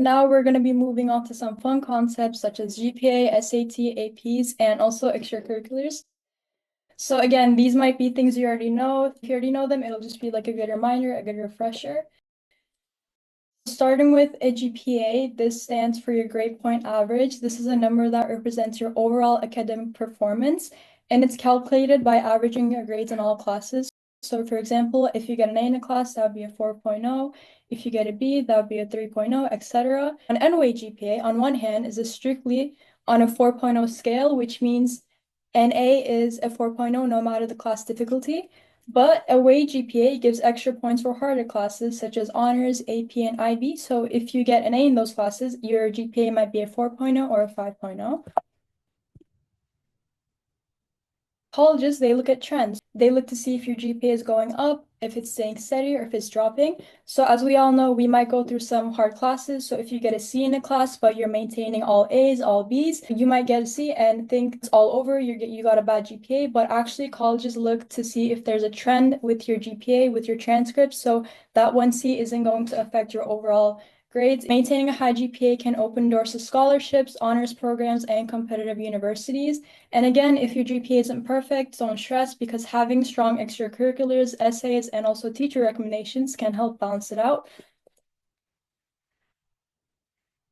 Now we're going to be moving on to some fun concepts such as GPA, SAT, APs, and also extracurriculars. So again, these might be things you already know. If you already know them, it'll just be like a good reminder, a good refresher. Starting with a GPA, this stands for your grade point average. This is a number that represents your overall academic performance, and it's calculated by averaging your grades in all classes. So for example, if you get an A in a class, that would be a 4.0. If you get a B, that would be a 3.0, etc. An NOA GPA, on one hand, is strictly on a 4.0 scale, which means NA is a 4.0 no matter the class difficulty. But a weight GPA gives extra points for harder classes such as honors, AP, and IB. So if you get an A in those classes, your GPA might be a 4.0 or a 5.0. Colleges, they look at trends. They look to see if your GPA is going up, if it's staying steady, or if it's dropping. So as we all know, we might go through some hard classes. So if you get a C in a class, but you're maintaining all A's, all B's, you might get a C and think it's all over, you got a bad GPA. But actually, colleges look to see if there's a trend with your GPA, with your transcripts. So that one C isn't going to affect your overall grades. Maintaining a high GPA can open doors to scholarships, honors programs, and competitive universities. And again, if your GPA isn't perfect, don't stress because having strong extracurriculars, essays, and also teacher recommendations can help balance it out.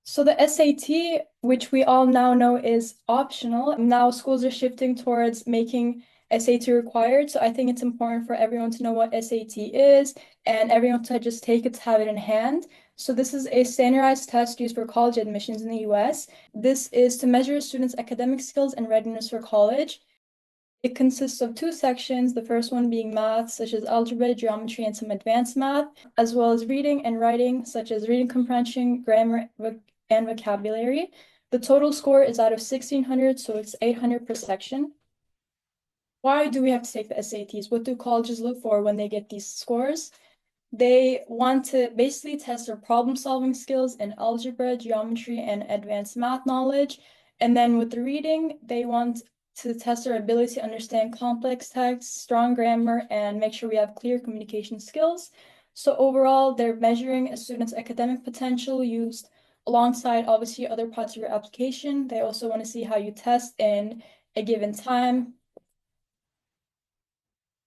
So the SAT, which we all now know is optional, now schools are shifting towards making SAT required. So I think it's important for everyone to know what SAT is and everyone to just take it to have it in hand. So this is a standardized test used for college admissions in the US. This is to measure students' academic skills and readiness for college. It consists of two sections, the first one being math, such as algebra, geometry, and some advanced math, as well as reading and writing, such as reading comprehension, grammar, and vocabulary. The total score is out of 1,600, so it's 800 per section. Why do we have to take the SATs? What do colleges look for when they get these scores? They want to basically test their problem-solving skills in algebra, geometry, and advanced math knowledge. And then with the reading, they want to test our ability to understand complex text, strong grammar, and make sure we have clear communication skills. So overall, they're measuring a student's academic potential used alongside obviously other parts of your application. They also want to see how you test in a given time.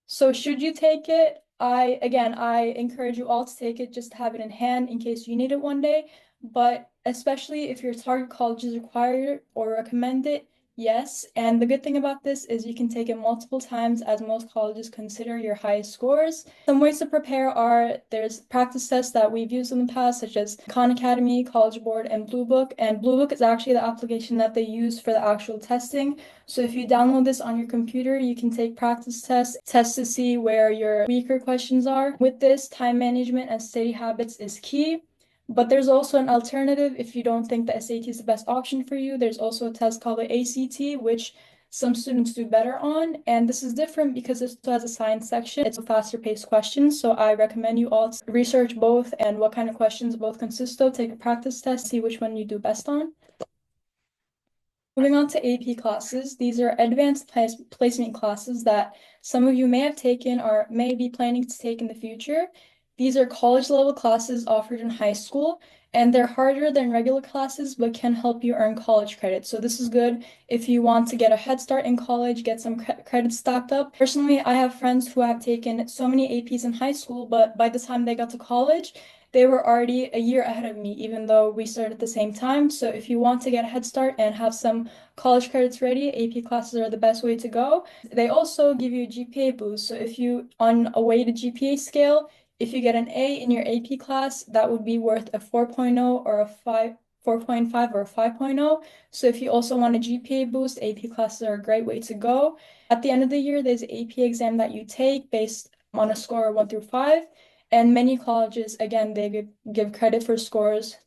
So should you take it? I encourage you all to take it just to have it in hand in case you need it one day. But especially if your target college is required or recommend it, yes. And the good thing about this is you can take it multiple times as most colleges consider your highest scores. Some ways to prepare are there's practice tests that we've used in the past, such as Khan Academy, College Board, and Blue Book. And Blue Book is actually the application that they use for the actual testing. So if you download this on your computer, you can take practice tests to see where your weaker questions are. With this, time management and study habits is key. But there's also an alternative if you don't think the SAT is the best option for you. There's also a test called the ACT, which some students do better on. And this is different because this has a science section. It's a faster paced question. So I recommend you all to research both and what kind of questions both consist of. Take a practice test, see which one you do best on. Moving on to AP classes, these are advanced placement classes that some of you may have taken or may be planning to take in the future. These are college level classes offered in high school, and they're harder than regular classes but can help you earn college credit. So this is good if you want to get a head start in college, get some credits stacked up. Personally, I have friends who have taken so many APs in high school, but by the time they got to college, they were already a year ahead of me, even though we started at the same time. So if you want to get a head start and have some college credits ready, AP classes are the best way to go. They also give you a GPA boost. So if you, on a weighted GPA scale, if you get an A in your AP class, that would be worth a 4.0 or a 4.5 or a 5.0. So if you also want a GPA boost, AP classes are a great way to go. At the end of the year, there's an AP exam that you take based on a score of 1 through 5. And many colleges, again, they give credit for scores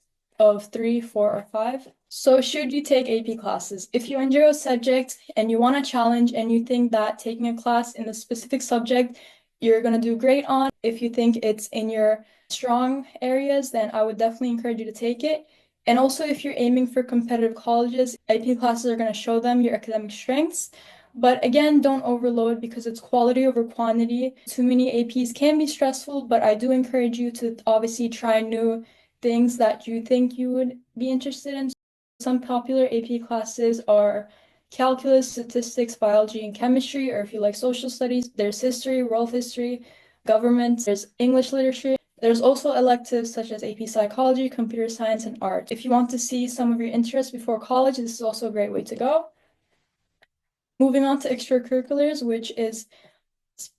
of 3, 4, or 5. So should you take AP classes? If you enjoy a subject and you want a challenge and you think that taking a class in the specific subject you're going to do great on, if you think it's in your strong areas, then I would definitely encourage you to take it. And also, if you're aiming for competitive colleges, AP classes are going to show them your academic strengths. But again, don't overload because it's quality over quantity. Too many APs can be stressful, but I do encourage you to obviously try new things that you think you would be interested in. Some popular AP classes are calculus, statistics, biology, and chemistry, or if you like social studies, there's history, world history, government, there's English literature. There's also electives such as AP psychology, computer science, and art. If you want to see some of your interests before college, this is also a great way to go. Moving on to extracurriculars, which is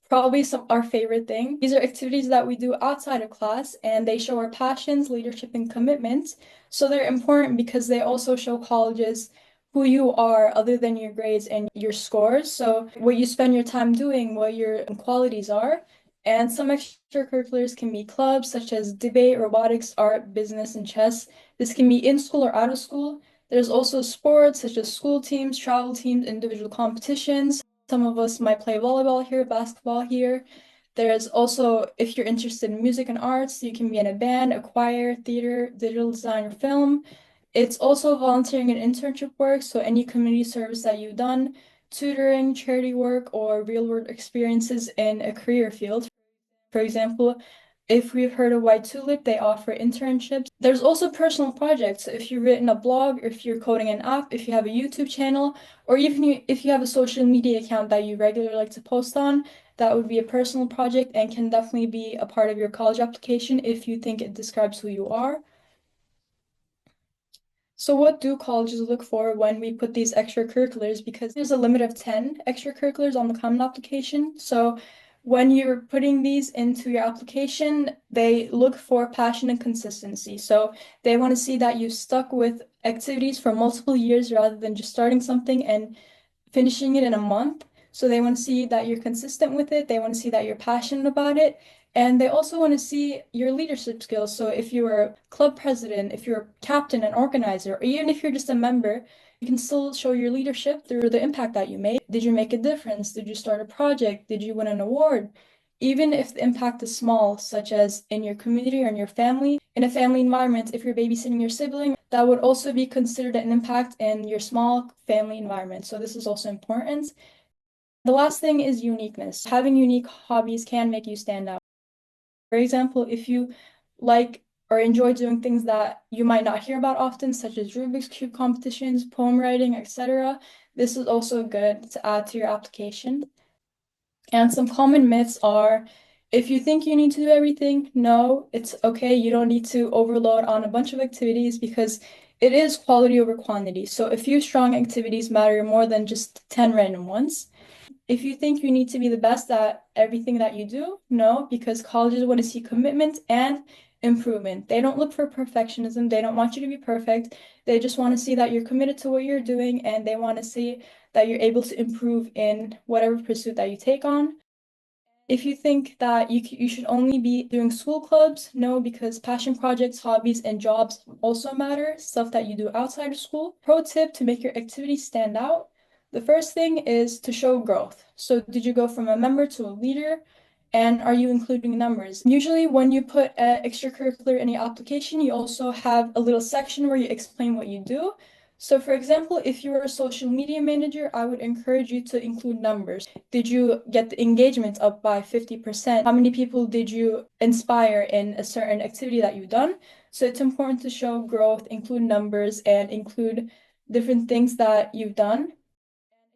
probably our favorite thing. These are activities that we do outside of class, and they show our passions, leadership, and commitments. So they're important because they also show colleges who you are other than your grades and your scores. So what you spend your time doing, what your qualities are. And some extracurriculars can be clubs such as debate, robotics, art, business, and chess. This can be in school or out of school. There's also sports such as school teams, travel teams, individual competitions. Some of us might play volleyball here, basketball here. There's also, if you're interested in music and arts, you can be in a band, a choir, theater, digital design, or film. It's also volunteering and internship work, so any community service that you've done, tutoring, charity work, or real-world experiences in a career field. For example, if we've heard of White Tulip, they offer internships. There's also personal projects. So if you've written a blog, or if you're coding an app, if you have a YouTube channel, or even if you have a social media account that you regularly like to post on, that would be a personal project and can definitely be a part of your college application if you think it describes who you are. So what do colleges look for when we put these extracurriculars? Because there's a limit of 10 extracurriculars on the common application. So when you're putting these into your application, they look for passion and consistency. So they want to see that you stuck with activities for multiple years rather than just starting something and finishing it in a month. So they want to see that you're consistent with it. They want to see that you're passionate about it. And they also want to see your leadership skills. So if you're a club president, if you're a captain, an organizer, or even if you're just a member, you can still show your leadership through the impact that you made. Did you make a difference? Did you start a project? Did you win an award? Even if the impact is small, such as in your community or in your family, in a family environment, if you're babysitting your sibling, that would also be considered an impact in your small family environment. So this is also important. The last thing is uniqueness. Having unique hobbies can make you stand out. For example, if you like or enjoy doing things that you might not hear about often, such as Rubik's Cube competitions, poem writing, etc., this is also good to add to your application. And some common myths are, if you think you need to do everything, no, it's okay. You don't need to overload on a bunch of activities because it is quality over quantity. So a few strong activities matter more than just 10 random ones. If you think you need to be the best at everything that you do, no, because colleges want to see commitment and improvement. They don't look for perfectionism. They don't want you to be perfect. They just want to see that you're committed to what you're doing and they want to see that you're able to improve in whatever pursuit that you take on. If you think that you should only be doing school clubs, no, because passion projects, hobbies, and jobs also matter, stuff that you do outside of school. Pro tip to make your activities stand out. The first thing is to show growth. So did you go from a member to a leader? And are you including numbers? Usually when you put an extracurricular in your application, you also have a little section where you explain what you do. So for example, if you were a social media manager, I would encourage you to include numbers. Did you get the engagement up by 50%? How many people did you inspire in a certain activity that you've done? So it's important to show growth, include numbers, and include different things that you've done.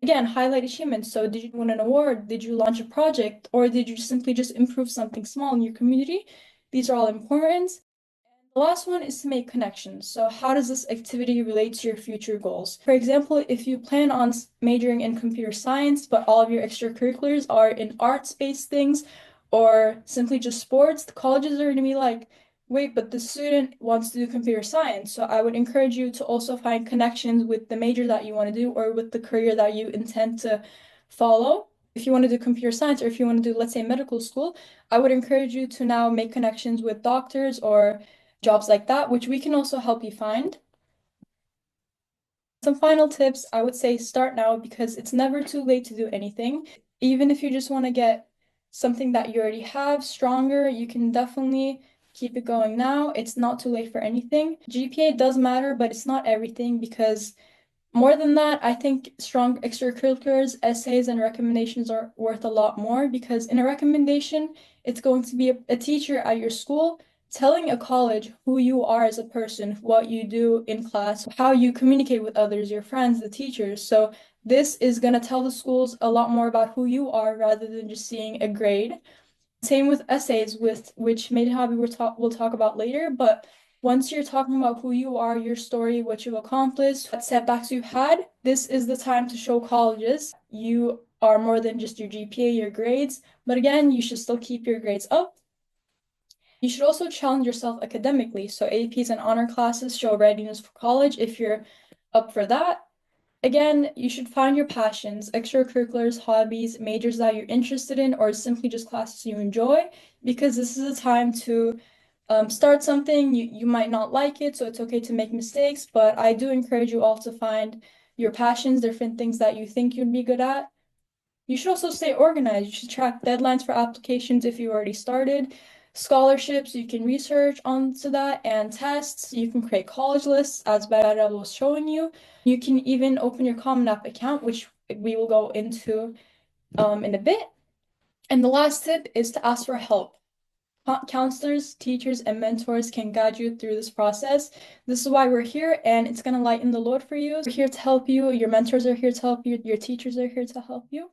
Again, highlight achievements. So did you win an award? Did you launch a project? Or did you simply just improve something small in your community? These are all important. The last one is to make connections. So how does this activity relate to your future goals? For example, if you plan on majoring in computer science, but all of your extracurriculars are in arts-based things or simply just sports, the colleges are going to be like, wait, but the student wants to do computer science. So I would encourage you to also find connections with the major that you want to do or with the career that you intend to follow. If you want to do computer science or if you want to do, let's say, medical school, I would encourage you to now make connections with doctors or jobs like that, which we can also help you find. Some final tips, I would say start now because it's never too late to do anything. Even if you just want to get something that you already have stronger, you can definitely keep it going now. It's not too late for anything. GPA does matter, but it's not everything because more than that, I think strong extracurriculars, essays, and recommendations are worth a lot more because in a recommendation, it's going to be a teacher at your school telling a college who you are as a person, what you do in class, how you communicate with others, your friends, the teachers. So this is going to tell the schools a lot more about who you are rather than just seeing a grade. Same with essays, with which maybe hobby we'll talk about later, but once you're talking about who you are, your story, what you've accomplished, what setbacks you've had, this is the time to show colleges you are more than just your GPA, your grades. But again, you should still keep your grades up. You should also challenge yourself academically. So APs and honor classes show readiness for college if you're up for that. Again, you should find your passions, extracurriculars, hobbies, majors that you're interested in, or simply just classes you enjoy, because this is a time to start something. You might not like it, so it's okay to make mistakes, but I do encourage you all to find your passions, different things that you think you'd be good at. You should also stay organized. You should track deadlines for applications if you already started. Scholarships, you can research onto that, and tests. You can create college lists, as Bella was showing you. You can even open your Common App account, which we will go into in a bit. And the last tip is to ask for help. Counselors, teachers, and mentors can guide you through this process. This is why we're here, and it's going to lighten the load for you. We're here to help you. Your mentors are here to help you. Your teachers are here to help you.